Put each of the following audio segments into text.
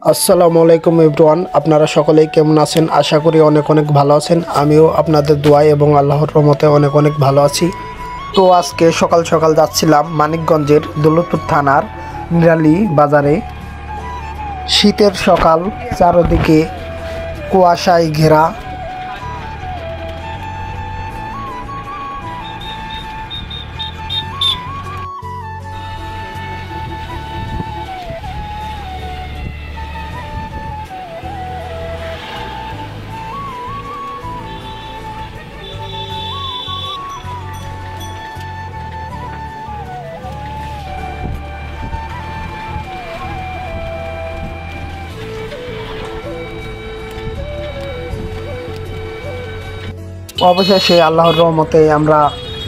আসসালামু আলাইকুম এভরিওয়ান, আপনারা সকলেই কেমন আছেন? আশা করি অনেক অনেক ভালো আছেন। আমিও আপনাদের দোয়ায় এবং আল্লাহর রহমতে অনেক অনেক ভালো আছি। তো আজকে সকাল সকাল যাচ্ছিলাম মানিকগঞ্জের দৌলতপুর থানার নিরালী বাজারে। শীতের সকাল, চারদিকে কুয়াশায় ঘেরা। অবশেষে আল্লাহর রহমতে আমরা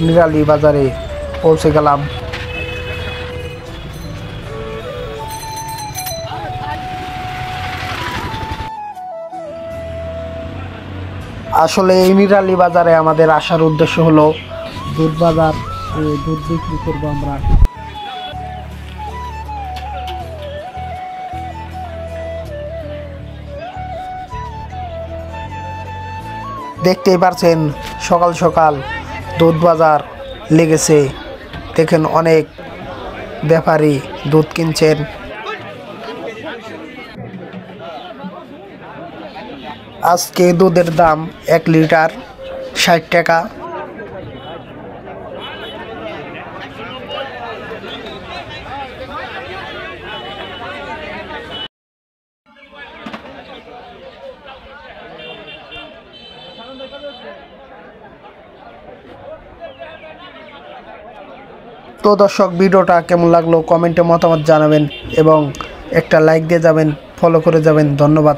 নিরালী বাজারে পৌঁছে গেলাম। আসলে এই নিরালী বাজারে আমাদের আসার উদ্দেশ্য হলো দুধ বাজার, দুধ বিক্রি করবো আমরা। দেখতেই পারছেন সকাল সকাল দুধ বাজার লেগেছে। দেখেন অনেক ব্যাপারী দুধ কিনছেন। আজকে দুধের দাম 1 লিটার 60 টাকা। তো দর্শক, ভিডিওটা কেমন লাগলো কমেন্টে মতামত জানাবেন এবং একটা লাইক দিয়ে যাবেন, ফলো করে যাবেন। ধন্যবাদ।